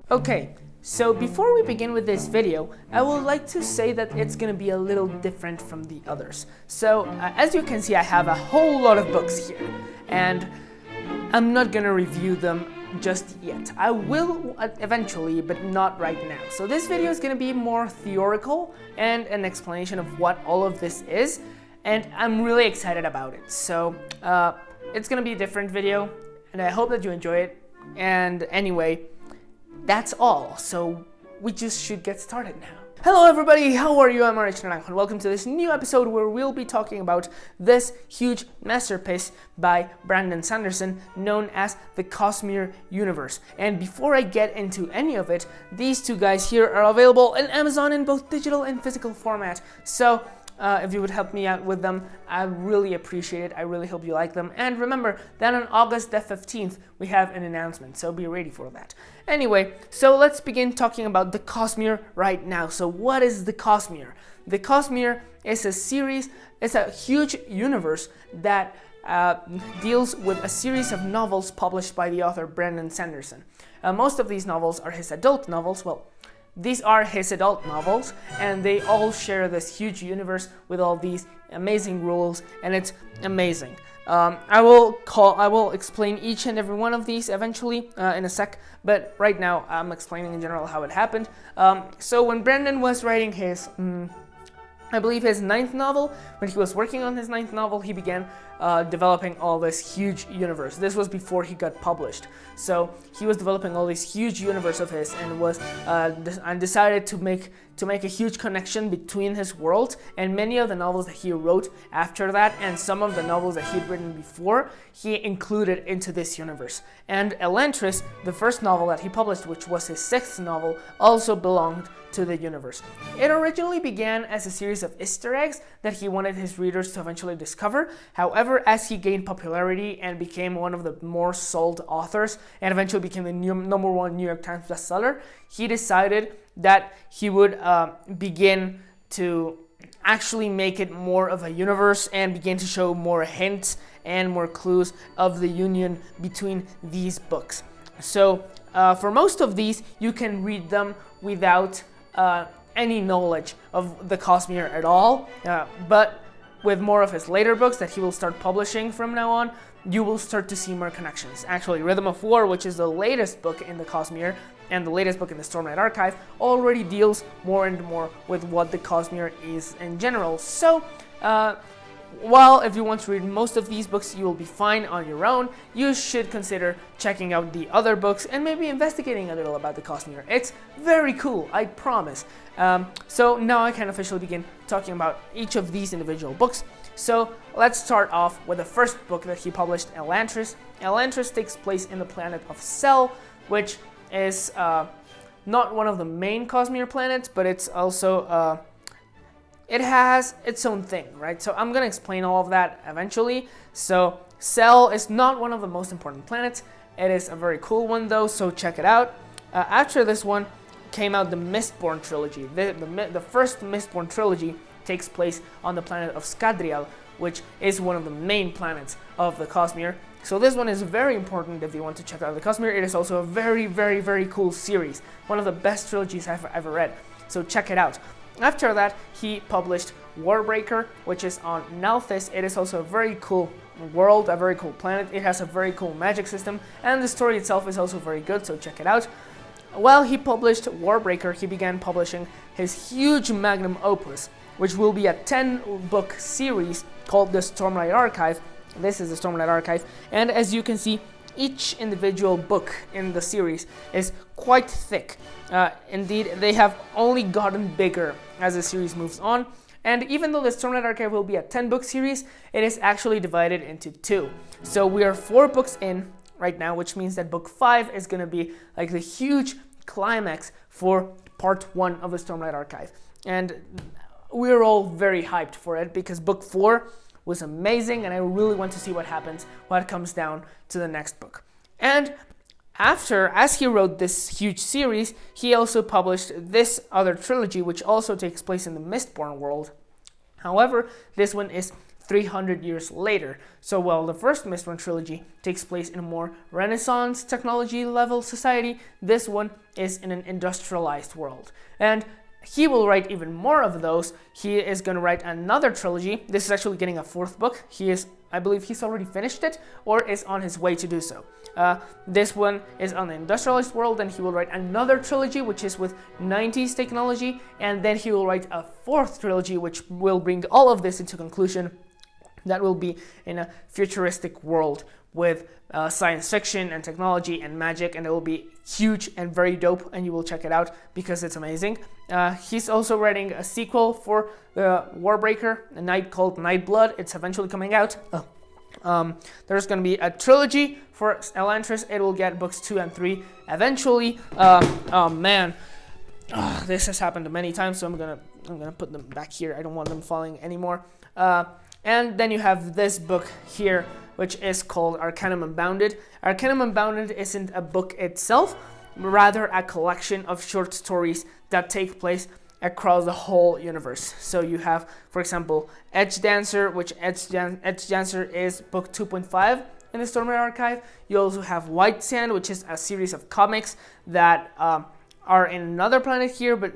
Okay, so before we begin with this video, I would like to say that it's gonna be a little different from the others. So, as you can see, I have a whole lot of books here, and I'm not gonna review them just yet. I will eventually, but not right now. So this video is gonna be more theoretical and an explanation of what all of this is, and I'm really excited about it. So, it's gonna be a different video, and I hope that you enjoy it. And anyway, that's all, so we just should get started now. Hello everybody, how are you? I'm ARTE and welcome to this new episode where we'll be talking about this huge masterpiece by Brandon Sanderson known as the Cosmere universe. And before I get into any of it, these two guys here are available on Amazon in both digital and physical format. So if you would help me out with them, I really appreciate it. I really hope you like them. And remember that on August the 15th, we have an announcement, so be ready for that. Anyway, so let's begin talking about the Cosmere right now. So what is the Cosmere? The Cosmere is a series, it's a huge universe that deals with a series of novels published by the author Brandon Sanderson. Most of these novels are his adult novels. Well, these are his adult novels, and they all share this huge universe with all these amazing rules, and it's amazing. I will explain each and every one of these eventually in a sec, but right now I'm explaining in general how it happened. So when Brandon was writing his, I believe his 9th novel, when he was working on his 9th novel, he began developing all this huge universe. This was before he got published. So he was developing all this huge universe of his and was and decided to make a huge connection between his world and many of the novels that he wrote after that, and some of the novels that he'd written before, he included into this universe. And Elantris, the first novel that he published, which was his 6th novel, also belonged to the universe. It originally began as a series of Easter eggs that he wanted his readers to eventually discover. However, as he gained popularity and became one of the more sold authors and eventually became the #1 New York Times bestseller, he decided that he would begin to actually make it more of a universe and begin to show more hints and more clues of the union between these books. So for most of these, you can read them without any knowledge of the Cosmere at all, but with more of his later books that he will start publishing from now on, you will start to see more connections. Actually, Rhythm of War, which is the latest book in the Cosmere and the latest book in the Stormlight Archive, already deals more and more with what the Cosmere is in general. So, while if you want to read most of these books, you will be fine on your own, you should consider checking out the other books and maybe investigating a little about the Cosmere. It's very cool, I promise. So now I can officially begin talking about each of these individual books. So let's start off with the first book that he published, Elantris. Elantris takes place in the planet of Sel, which is not one of the main Cosmere planets, but it's also it has its own thing, right? So I'm gonna explain all of that eventually. So Sel is not one of the most important planets. It is a very cool one though, so check it out. After this one came out the Mistborn trilogy. The first Mistborn trilogy takes place on the planet of Scadrial, which is one of the main planets of the Cosmere. So this one is very important if you want to check out the Cosmere. It is also a very, very, very cool series. One of the best trilogies I've ever read. So check it out. After that, he published Warbreaker, which is on Nalthis. It is also a very cool world, a very cool planet. It has a very cool magic system, and the story itself is also very good, so check it out. While he published Warbreaker, he began publishing his huge magnum opus, which will be a 10-book series called the Stormlight Archive. This is the Stormlight Archive, and as you can see, each individual book in the series is quite thick. Indeed, they have only gotten bigger as the series moves on, and even though the Stormlight Archive will be a 10-book series, it is actually divided into 2. So we are 4 books in right now, which means that book 5 is going to be like the huge climax for part 1 of the Stormlight Archive. And we're all very hyped for it because book 4 was amazing, and I really want to see what happens, what comes down to the next book. And as he wrote this huge series, he also published this other trilogy, which also takes place in the Mistborn world. However, this one is 300 years later. So while the first Mistborn trilogy takes place in a more Renaissance technology level society, this one is in an industrialized world. And he will write even more of those. He is going to write another trilogy. This is actually getting a fourth book. I believe he's already finished it or is on his way to do so. This one is on the industrialized world, and he will write another trilogy which is with 90s technology, and then he will write a fourth trilogy which will bring all of this into conclusion. That will be in a futuristic world with science fiction and technology and magic, and it will be huge and very dope, and you will check it out because it's amazing. He's also writing a sequel for the Warbreaker, a night called Nightblood. It's eventually coming out. There's going to be a trilogy for Elantris. It will get books 2 and 3 eventually. Oh man, this has happened many times, so I'm gonna put them back here. I don't want them falling anymore. And then you have this book here, which is called Arcanum Unbounded. Arcanum Unbounded isn't a book itself, rather a collection of short stories that take place across the whole universe. So you have, for example, Edge Dancer, which Edge Dancer is book 2.5 in the Stormlight Archive. You also have White Sand, which is a series of comics that are in another planet here, but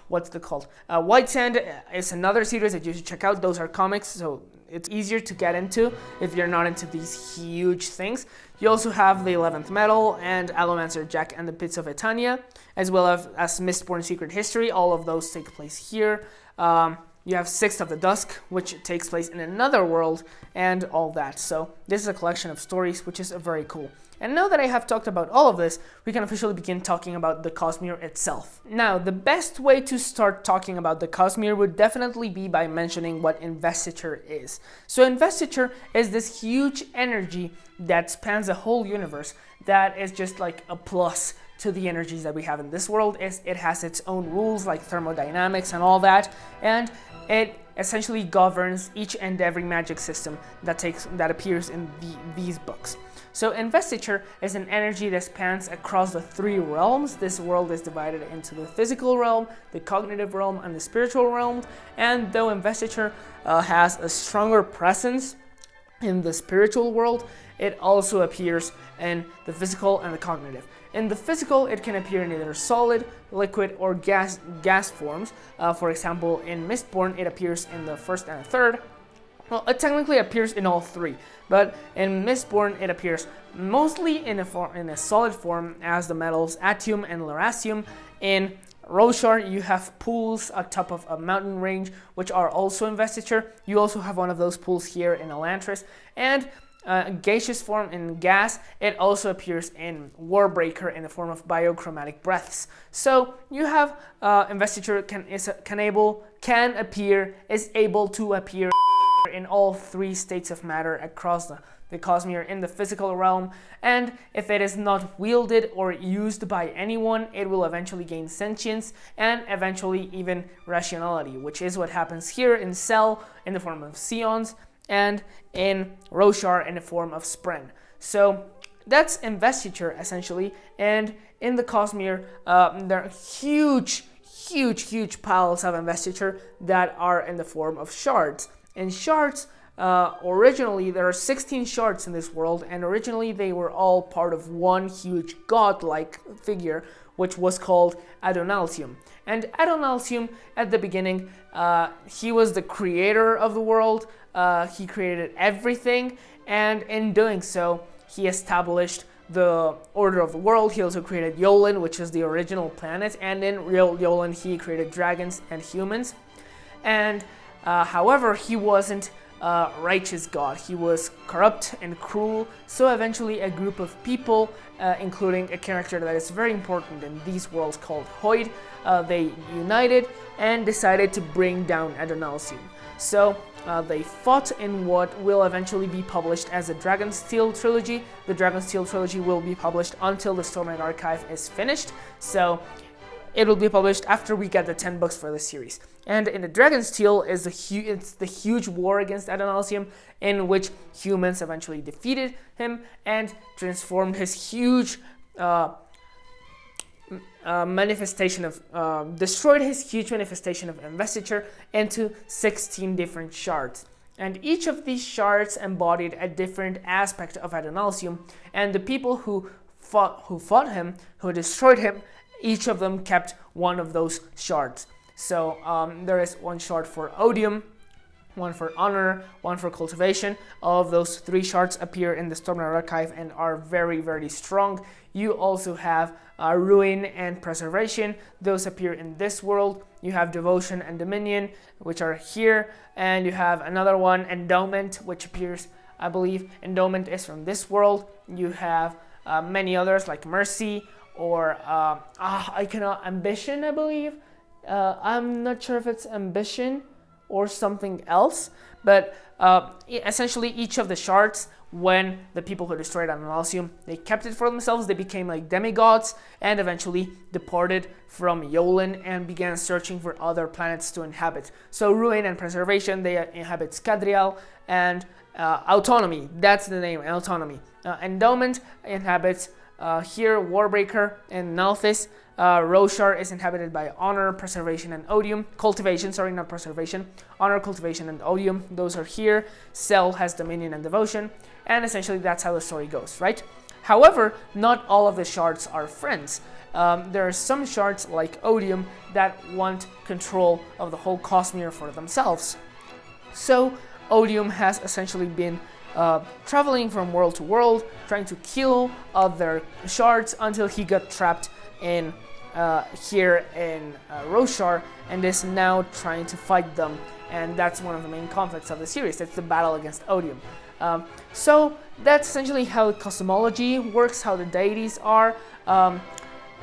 what's it called? White Sand is another series that you should check out. Those are comics, so it's easier to get into if you're not into these huge things. You also have the 11th Metal and Allomancer Jack and the Pits of Etania, as well as Mistborn Secret History. All of those take place here. You have Sixth of the Dusk, which takes place in another world, and all that. So this is a collection of stories, which is very cool. And now that I have talked about all of this, we can officially begin talking about the Cosmere itself. Now, the best way to start talking about the Cosmere would definitely be by mentioning what Investiture is. So Investiture is this huge energy that spans the whole universe that is just like a plus to the energies that we have in this world. It has its own rules like thermodynamics and all that, and it essentially governs each and every magic system that appears in these books. So Investiture is an energy that spans across the 3 realms. This world is divided into the physical realm, the cognitive realm, and the spiritual realm. And though Investiture has a stronger presence in the spiritual world, it also appears in the physical and the cognitive. In the physical, it can appear in either solid, liquid, or gas forms. For example, in Mistborn, it appears in the first and the third. Well, it technically appears in all 3, but in Mistborn, it appears mostly in a solid form as the metals Atium and Lerasium. In Roshar, you have pools atop of a mountain range, which are also Investiture. You also have one of those pools here in Elantris. And gaseous form in gas, it also appears in Warbreaker in the form of biochromatic breaths. So you have Investiture is able to appear in all 3 states of matter across the Cosmere in the physical realm, and if it is not wielded or used by anyone, it will eventually gain sentience and eventually even rationality, which is what happens here in Cell in the form of Scions and in Roshar in the form of Spren. So that's Investiture essentially, and in the Cosmere there are huge piles of Investiture that are in the form of shards. And shards, originally there are 16 shards in this world, and originally they were all part of one huge god-like figure, which was called Adonalsium. And Adonalsium, at the beginning, he was the creator of the world. He created everything, and in doing so, he established the order of the world. He also created Yolen, which is the original planet, and in real Yolen, he created dragons and humans. And however, he wasn't a righteous god. He was corrupt and cruel, so eventually a group of people, including a character that is very important in these worlds called Hoid, they united and decided to bring down Adonalsium. So they fought in what will eventually be published as the Dragonsteel trilogy. The Dragonsteel trilogy will be published until the Stormlight Archive is finished, so it will be published after we get the 10 books for this series. And in the Dragonsteel is it's the huge war against Adonalsium, in which humans eventually defeated him and transformed his huge manifestation of destroyed his huge manifestation of Investiture into 16 different shards. And each of these shards embodied a different aspect of Adonalsium, and the people who fought him, who destroyed him, each of them kept one of those shards. So there is one shard for odium, one for honor, one for cultivation. All of those 3 shards appear in the Stormlight Archive and are very, very strong. You also have ruin and preservation. Those appear in this world. You have devotion and dominion, which are here, and you have another one, endowment, which appears, I believe, endowment is from this world. You have many others like mercy or ambition, I believe. I'm not sure if it's ambition or something else, but essentially each of the shards, when the people who destroyed Adonalsium, they kept it for themselves. They became like demigods and eventually departed from Yolen and began searching for other planets to inhabit. So ruin and preservation, they inhabit Scadrial, and autonomy, that's the name, autonomy. Endowment inhabits here Warbreaker and Nalthis. Roshar is inhabited by honor, preservation, and odium. Cultivation, sorry, not preservation. Honor, cultivation, and odium, those are here. Cell has dominion and devotion, and essentially that's how the story goes, right? However, not all of the shards are friends. There are some shards like odium that want control of the whole Cosmere for themselves. So odium has essentially been traveling from world to world, trying to kill other shards until he got trapped in here in Roshar and is now trying to fight them, and that's one of the main conflicts of the series. It's the battle against odium. So that's essentially how cosmology works, how the deities are.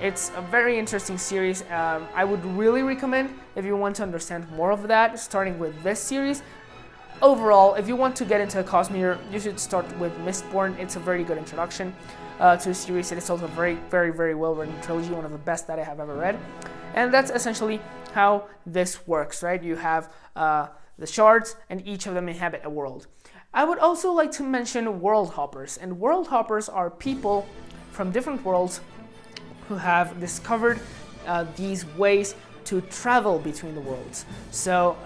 It's a very interesting series. I would really recommend, if you want to understand more of that, starting with this series. Overall, if you want to get into Cosmere, you should start with Mistborn. It's a very good introduction to a series. It is also a very, very, very well-written trilogy, one of the best that I have ever read. And that's essentially how this works, right? You have the shards, and each of them inhabit a world. I would also like to mention Worldhoppers, and Worldhoppers are people from different worlds who have discovered these ways to travel between the worlds. So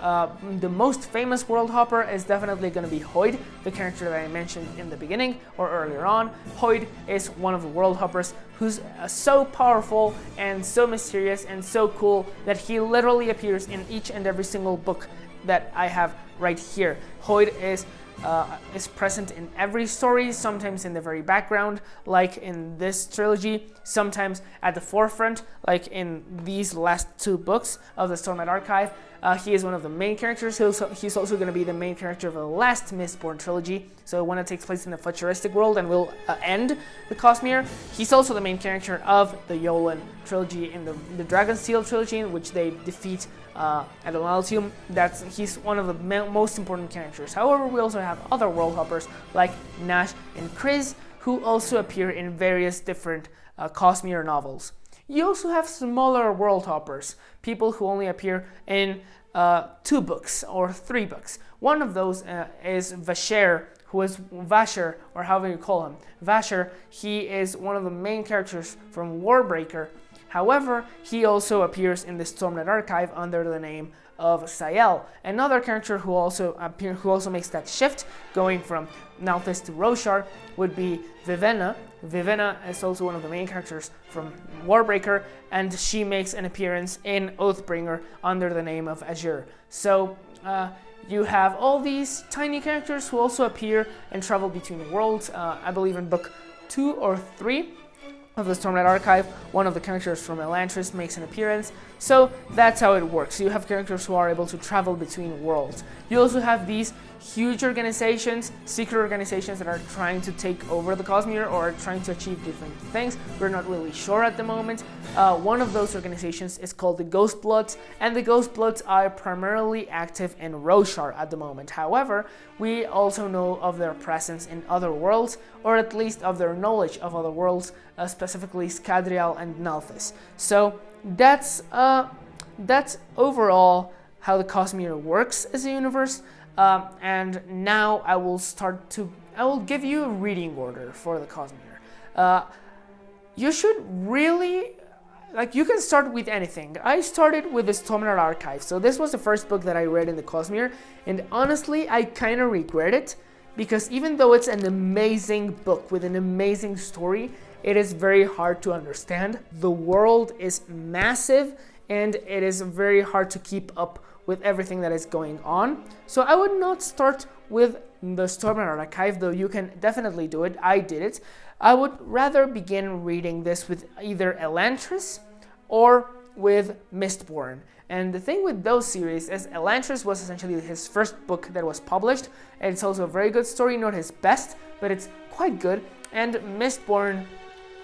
the most famous Worldhopper is definitely going to be Hoid, the character that I mentioned in the beginning or earlier on. Hoid is one of the Worldhoppers who's so powerful and so mysterious and so cool that he literally appears in each and every single book that I have right here. Hoid is present in every story, sometimes in the very background, like in this trilogy, sometimes at the forefront, like in these last 2 books of the Stormlight Archive. He is one of the main characters. He's also going to be the main character of the last Mistborn trilogy, so when it takes place in the futuristic world and will end the Cosmere. He's also the main character of the Yolen trilogy, in the Dragonsteel trilogy, in which they defeat Adonalsium. He's one of the most important characters. However, we also have other Worldhoppers like Nash and Chris, who also appear in various different Cosmere novels. You also have smaller Worldhoppers, people who only appear in 2 books or 3 books. One of those is Vasher, who is Vasher, or however you call him. Vasher, he is one of the main characters from Warbreaker. However, he also appears in the Stormlight Archive under the name of Sael. Another character who also makes that shift, going from Nalthis to Roshar, would be Vivenna. Vivenna is also one of the main characters from Warbreaker, and she makes an appearance in Oathbringer under the name of Azure. So you have all these tiny characters who also appear and travel between the worlds. I believe in book 2 or 3 of the Stormlight Archive, one of the characters from Elantris makes an appearance. So that's how it works. You have characters who are able to travel between worlds. You also have these huge organizations, secret organizations that are trying to take over the Cosmere or are trying to achieve different things. We're not really sure at the moment. One of those organizations is called the Ghostbloods, and the Ghostbloods are primarily active in Roshar at the moment. However, we also know of their presence in other worlds, or at least of their knowledge of other worlds, specifically Scadrial and Nalthis. So that's overall how the Cosmere works as a universe. And now I will give you a reading order for the Cosmere. You should really like, you can start with anything. I started with the Cosmere archive, so this was the first book that I read in the Cosmere, and honestly, I kind of regret it, because even though it's an amazing book with an amazing story, it is very hard to understand. The world is massive, and it is very hard to keep up with everything that is going on. So I would not start with the Cosmere archive, though you can definitely do it. I did it. I would rather begin reading this with either Elantris or with Mistborn. And the thing with those series is Elantris was essentially his first book that was published, and it's also a very good story, not his best, but it's quite good. And Mistborn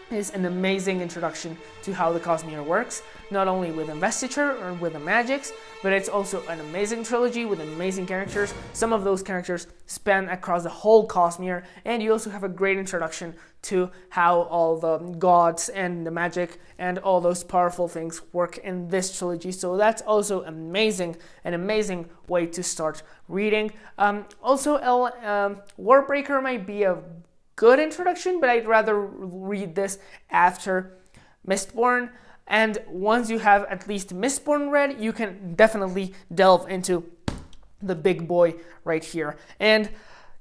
is an amazing introduction to how the Cosmere works, not only with Investiture or with the magics, but it's also an amazing trilogy with amazing characters. Some of those characters span across the whole Cosmere, and you also have a great introduction to how all the gods and the magic and all those powerful things work in this trilogy. So that's also amazing, an amazing way to start reading. Also, Warbreaker might be a good introduction, but I'd rather read this after Mistborn. And once you have at least Mistborn read, you can definitely delve into the big boy right here, and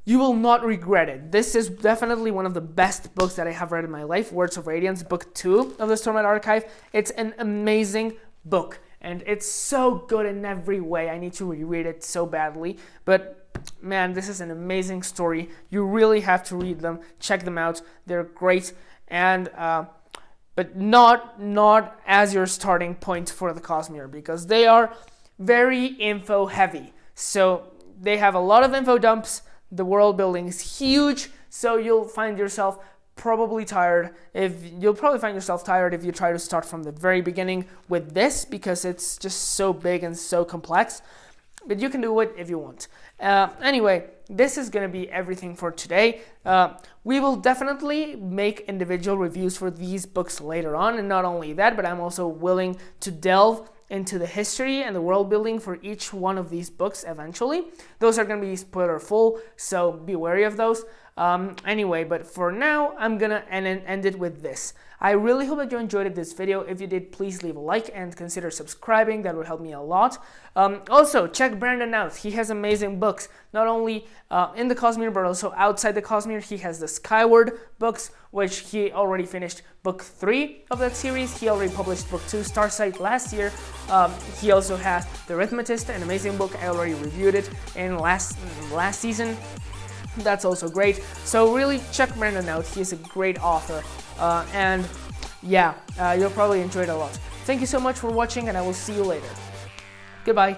you will not regret it. This is definitely one of the best books that I have read in my life. Words of Radiance, book 2 of the Cosmere archive. It's an amazing book, and it's so good in every way. I need to reread it so badly, but man, this is an amazing story. You really have to read them, check them out. They're great, and but not as your starting point for the Cosmere, because they are very info heavy. So they have a lot of info dumps. The world building is huge, so you'll find yourself probably tired if you try to start from the very beginning with this, because it's just so big and so complex. But you can do it if you want. Anyway, this is going to be everything for today. We will definitely make individual reviews for these books later on, and not only that, but I'm also willing to delve into the history and the world building for each one of these books eventually. Those are going to be spoiler full, so be wary of those. Anyway, but for now, I'm gonna end it with this. I really hope that you enjoyed this video. If you did, please leave a like and consider subscribing. That would help me a lot. Also, check Brandon out. He has amazing books, not only in the Cosmere, but also outside the Cosmere. He has the Skyward books, which he already finished book 3 of that series. He already published book 2, Starsight, last year. He also has The Arithmetist, an amazing book. I already reviewed it in last season. That's also great. So really check Brandon out. He's a great author. And yeah, you'll probably enjoy it a lot. Thank you so much for watching, and I will see you later. Goodbye.